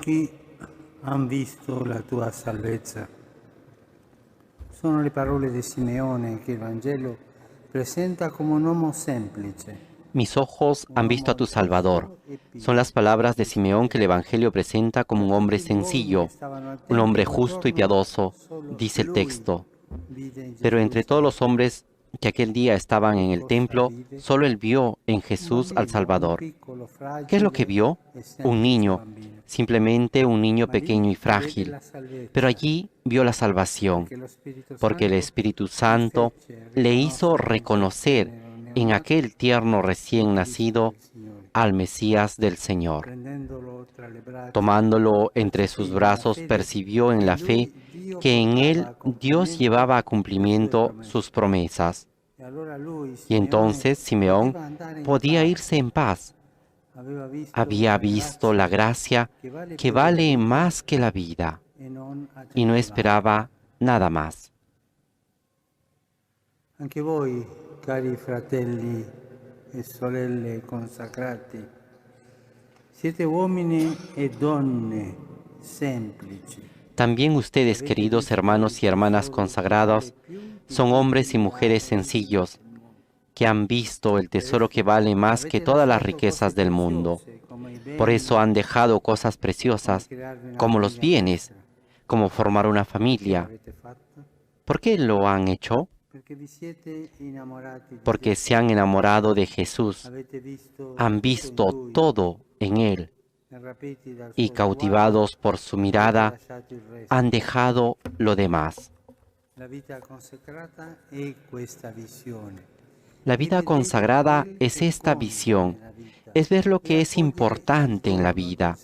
occhi han visto la tua salvezza. Sono le parole di Simeone che il Vangelo presenta come un uomo semplice. Mis ojos han visto a tu Salvador. Son las palabras de Simeón que el Evangelio presenta como un hombre sencillo, un hombre justo y piadoso, dice el texto. Pero entre todos los hombres que aquel día estaban en el templo, solo él vio en Jesús al Salvador. ¿Qué es lo que vio? Un niño, simplemente un niño pequeño y frágil. Pero allí vio la salvación, porque el Espíritu Santo le hizo reconocer en aquel tierno recién nacido al Mesías del Señor. Tomándolo entre sus brazos, percibió en la fe que en él Dios llevaba a cumplimiento sus promesas. Y entonces Simeón podía irse en paz. Había visto la gracia que vale más que la vida y no esperaba nada más. Anche voi, cari fratelli e sorelle consacrati, siete uomini e donne semplici. También ustedes, queridos hermanos y hermanas consagrados, son hombres y mujeres sencillos que han visto el tesoro que vale más que todas las riquezas del mundo. Por eso han dejado cosas preciosas, como los bienes, como formar una familia. ¿Por qué lo han hecho? Porque se han enamorado de Jesús, han visto todo en Él y cautivados por su mirada han dejado lo demás. La vida consagrada es esta visión, es ver lo que es importante en la vida,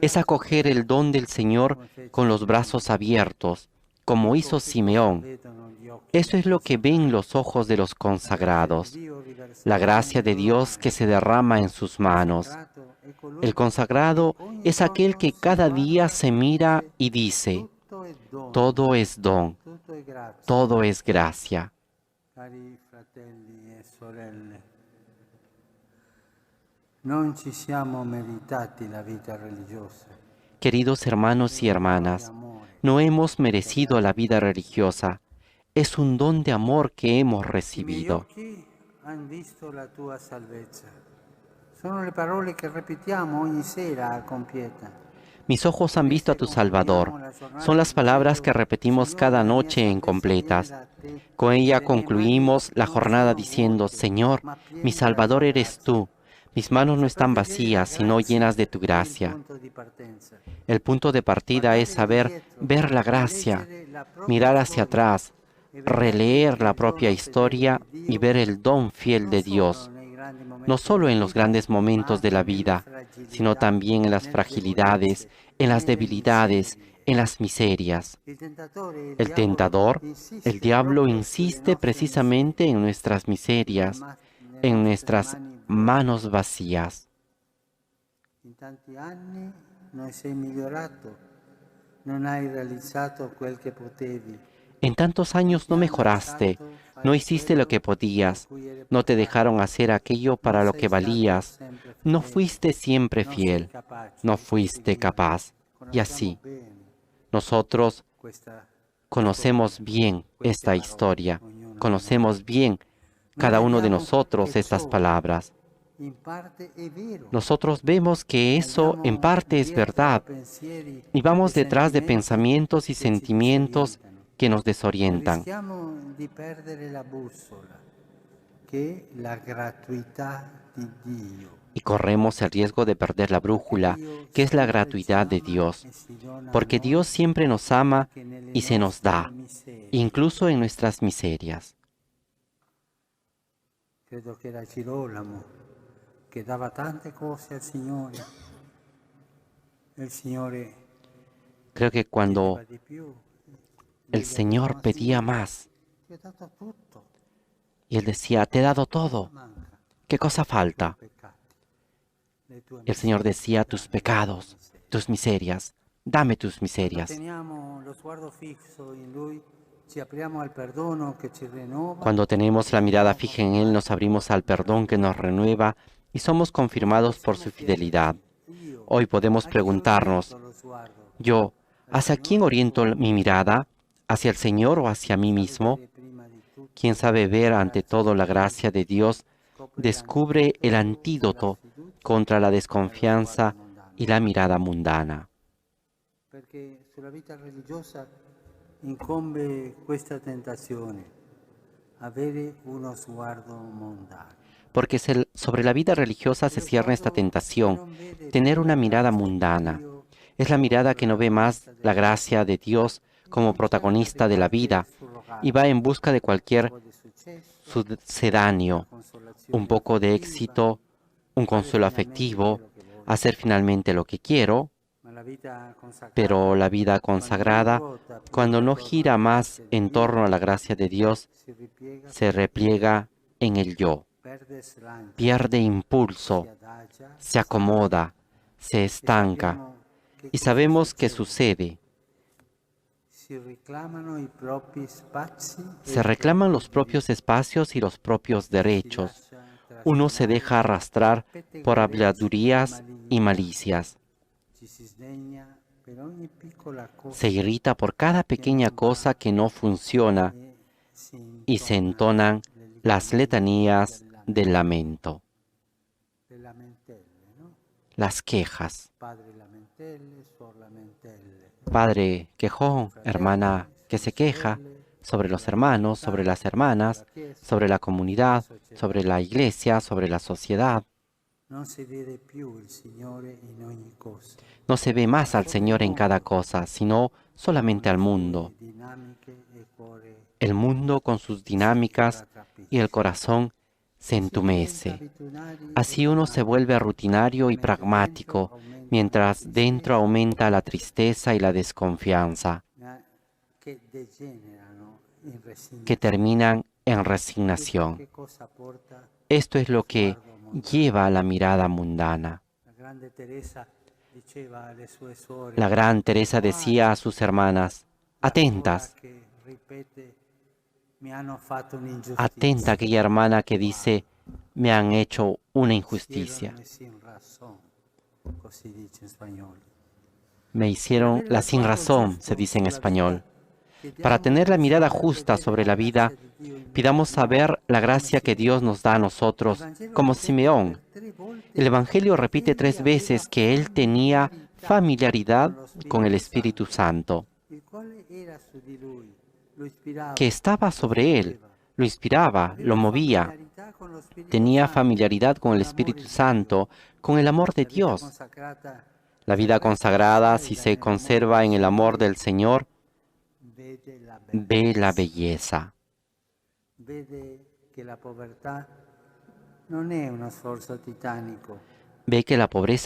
es acoger el don del Señor con los brazos abiertos, como hizo Simeón. Eso es lo que ven los ojos de los consagrados, la gracia de Dios que se derrama en sus manos. El consagrado es aquel que cada día se mira y dice, todo es don, todo es gracia. Cari fratelli e sorelle, non ci siamo meritati la vita religiosa. Queridos hermanos y hermanas, no hemos merecido la vida religiosa. Es un don de amor que hemos recibido. I miei occhi han visto la tua salvezza. Sono le parole che ripetiamo ogni sera a compieta. Mis ojos han visto a tu Salvador. Son las palabras que repetimos cada noche en completas. Con ella concluimos la jornada diciendo, Señor, mi Salvador eres tú. Mis manos no están vacías, sino llenas de tu gracia. El punto de partida es saber ver la gracia, mirar hacia atrás, releer la propia historia y ver el don fiel de Dios, no solo en los grandes momentos de la vida, sino también en las fragilidades, en las debilidades, en las miserias. El tentador, el diablo, insiste precisamente en nuestras miserias, en nuestras manos vacías. In tanti anni non sei migliorato, non hai realizzato quel che potevi. En tantos años no mejoraste, no hiciste lo que podías, no te dejaron hacer aquello para lo que valías, no fuiste siempre fiel, no fuiste capaz. Y así, nosotros conocemos bien esta historia, conocemos bien cada uno de nosotros estas palabras. Nosotros vemos que eso en parte es verdad y vamos detrás de pensamientos y sentimientos que nos desorientan. Rischiamo di perdere la bussola, che è la gratuità di Dio. Y corremos el riesgo de perder la brújula, que es la gratuidad de Dios, porque Dios siempre nos ama y se nos da, incluso en nuestras miserias. Credo che era Girolamo che dava tante cose al Signore. Il Signore Creo que cuando chiedeva di più. el Señor pedía más Ti ho dato tutto, y Él decía, te he dado todo, manca ¿qué cosa falta? peccati. Le tue El Señor decía, tus pecados, tus miserias, dame tus miserias. Teniamo lo sguardo fisso in Lui, ci apriamo al perdono che ci rinnova. Cuando tenemos la mirada fija en Él, nos abrimos al perdón que nos renueva y somos confirmados por su fidelidad. Hoy podemos preguntarnos, yo, ¿hacia quién oriento mi mirada? ¿Hacia el Señor o hacia mí mismo? Quien sabe ver ante todo la gracia de Dios, descubre el antídoto contra la desconfianza y la mirada mundana. Perché sulla vita religiosa incombe questa tentazione, avere uno sguardo mondano. Porque sobre la vida religiosa se cierne esta tentación, tener una mirada mundana. Es la mirada que no ve más la gracia de Dios como protagonista de la vida y va en busca de cualquier sucedáneo, un poco de éxito, un consuelo afectivo, hacer finalmente lo que quiero, pero la vida consagrada, cuando no gira más en torno a la gracia de Dios, se repliega en el yo, pierde impulso, se acomoda, se estanca, y sabemos qué sucede. Se reclaman los propios espacios y los propios derechos. Uno se deja arrastrar por habladurías y malicias. Se irrita por cada pequeña cosa que no funciona y se entonan las letanías del lamento, las quejas. Padre quejón, hermana que se queja sobre los hermanos, sobre las hermanas, sobre la comunidad, sobre la iglesia, sobre la sociedad. No se ve más al Señor en cada cosa, sino solamente al mundo. El mundo con sus dinámicas y el corazón se entumece. Así uno se vuelve rutinario y pragmático, mientras dentro aumenta la tristeza y la desconfianza, que terminan en resignación. Esto es lo que lleva a la mirada mundana. La gran Teresa decía a sus hermanas, atentas, atenta a aquella hermana que dice, me han hecho una injusticia. Me hicieron la sin razón, se dice en español. Para tener la mirada justa sobre la vida, pidamos saber la gracia que Dios nos da a nosotros, como Simeón. El Evangelio repite 3 veces que él tenía familiaridad con el Espíritu Santo, que estaba sobre él, lo inspiraba, lo movía. Tenía familiaridad con el Espíritu Santo, con el amor de Dios. La vida consagrada, si se conserva en el amor del Señor, ve la belleza. Ve que la pobreza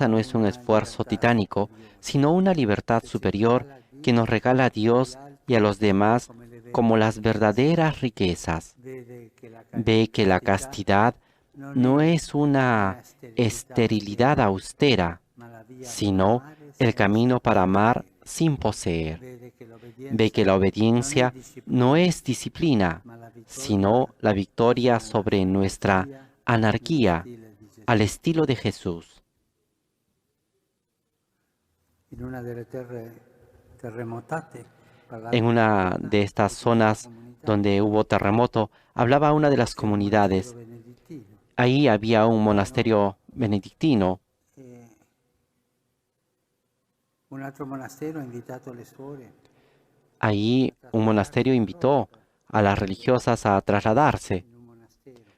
no es un esfuerzo titánico, sino una libertad superior que nos regala a Dios y a los demás como las verdaderas riquezas. Ve que la castidad no es una esterilidad austera, sino el camino para amar sin poseer. Ve que la obediencia no es disciplina, sino la victoria sobre nuestra anarquía, al estilo de Jesús. En una de estas zonas donde hubo terremoto, hablaba una de las comunidades. Ahí había un monasterio benedictino. Ahí un monasterio invitó a las religiosas a trasladarse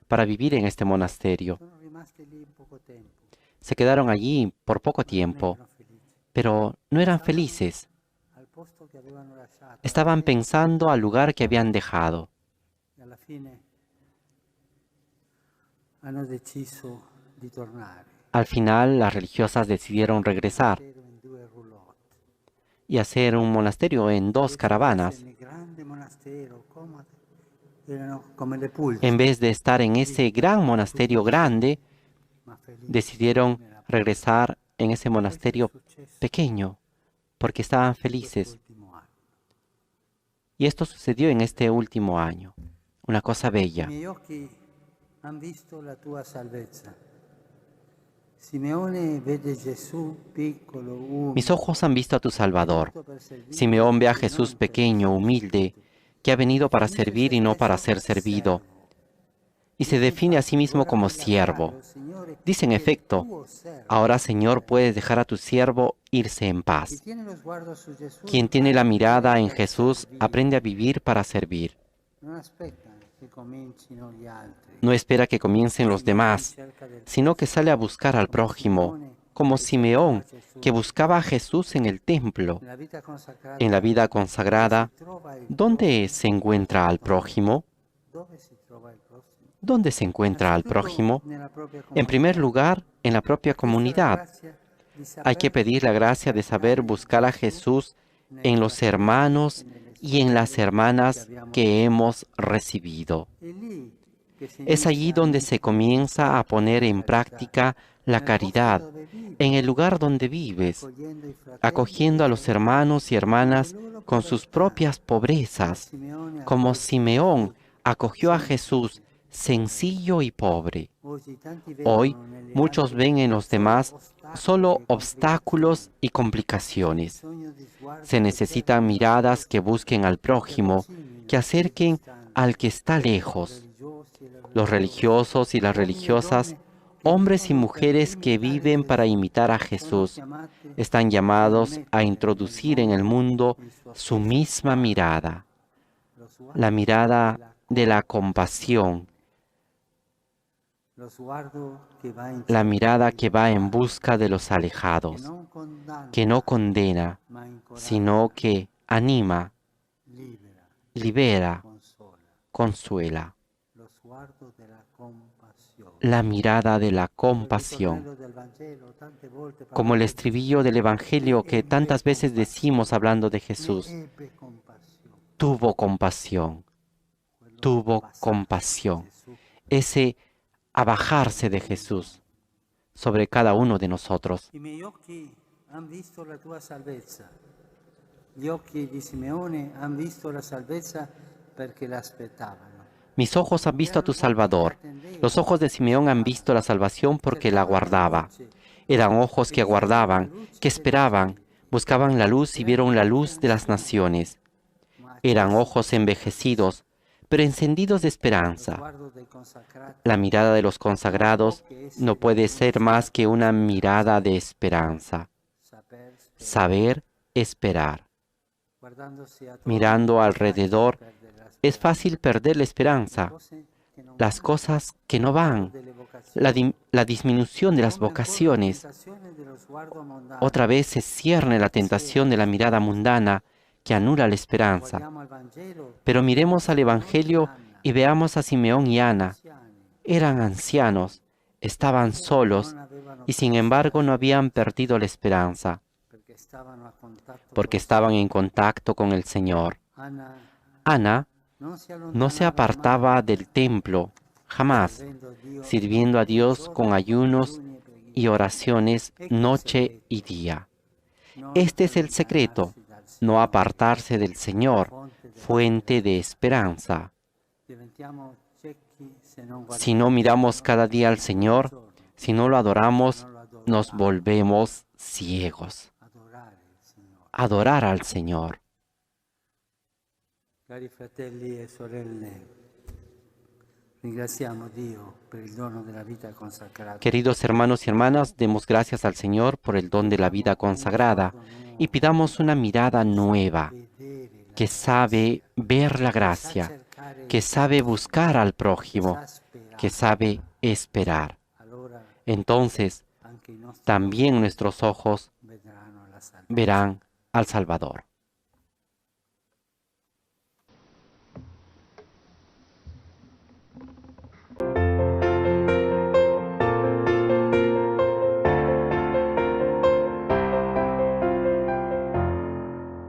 para vivir en este monasterio. Se quedaron allí por poco tiempo, pero no eran felices. Estaban pensando al lugar que habían dejado. Al final, las religiosas decidieron regresar y hacer un monasterio en 2 caravanas. En vez de estar en ese gran monasterio grande, decidieron regresar en ese monasterio pequeño, porque estaban felices. Y esto sucedió en este último año. Una cosa bella. Simeone vede Gesù piccolo, Mis umile, ojos han visto a tu Salvador. venuto per servire Simeón ve a e Jesús non per pequeño, humilde, que ha venido para definisce servir se y no para stesso ser servido, servo. y se Dice define a sí infatti, mismo ora como puoi lasciare, siervo. oh Signore, Dice en che il efecto, tuo servo ahora vada in Señor pace. puedes dejar a tu siervo irse en Chi paz. tiene lo sguardo su Gesù Quien tiene impara la a vivere mirada en per Jesús aprende a servire. vivir para servir. Non aspetta che comincino gli altri. No espera que comiencen los Simeone demás, cerca del sino que sale a buscar al come prójimo, Simeone como che cercava Simeón, Gesù. que buscaba a Jesús en el templo. Nella vita consacrata En la vida dove consagrada, si trova il ¿dónde prossimo? se encuentra al prójimo? Dove si trova il prossimo? ¿Dónde se encuentra al Innanzitutto prójimo? nella propria En primer comunità. lugar, en la propia Questa è la comunidad. grazia di Hay que saper pedir la gracia de saber buscar a Jesús en los hermanos y en las hermanas que hemos recibido. Es allí donde se comienza a poner en práctica la caridad, en el lugar donde vives, acogiendo a los hermanos y hermanas con sus propias pobrezas, como Simeón acogió a Jesús sencillo y pobre. Hoy muchos ven en los demás solo obstáculos y complicaciones. Se necesitan miradas que busquen al prójimo, que acerquen al que está lejos. Los religiosos y las religiosas, hombres y mujeres que viven para imitar a Jesús, están llamados a introducir en el mundo su misma mirada, la mirada de la compasión, la mirada que va en busca de los alejados, que no condena, sino que anima, libera, consuela. La mirada de la compasión, como el estribillo del Evangelio que tantas veces decimos hablando de Jesús. Tuvo compasión, tuvo compasión. Ese abajarse de Jesús sobre cada uno de nosotros. I miei occhi han visto la tua salvezza. Gli occhi di Simeone han visto la salvezza perché l'aspettavano. Mis ojos han visto a tu Salvador. Los ojos de Simeón han visto la salvación porque la guardaba. Eran ojos que aguardaban, que esperaban, buscaban la luz y vieron la luz de las naciones. Eran ojos envejecidos, pero encendidos de esperanza. La mirada de los consagrados no puede ser más que una mirada de esperanza. Saber esperar. Mirando alrededor, es fácil perder la esperanza, las cosas que no van, la disminución de las vocaciones. Otra vez se cierne la tentación de la mirada mundana que anula la esperanza. Pero miremos al Evangelio y veamos a Simeón y Ana. Eran ancianos, estaban solos y sin embargo no habían perdido la esperanza, porque estaban en contacto con el Señor. Ana no se apartaba del templo, jamás, sirviendo a Dios con ayunos y oraciones noche y día. Este es el secreto, no apartarse del Señor, fuente de esperanza. Si no miramos cada día al Señor, si no lo adoramos, nos volvemos ciegos. Adorar al Señor. Cari fratelli e sorelle, ringraziamo Dio per il dono della vita consacrata. Queridos hermanos y hermanas, demos gracias al Señor por el don de la vida consagrada y pidamos una mirada nueva, que sabe ver la gracia, que sabe buscar al prójimo, que sabe esperar. Entonces, también nuestros ojos verán al Salvador.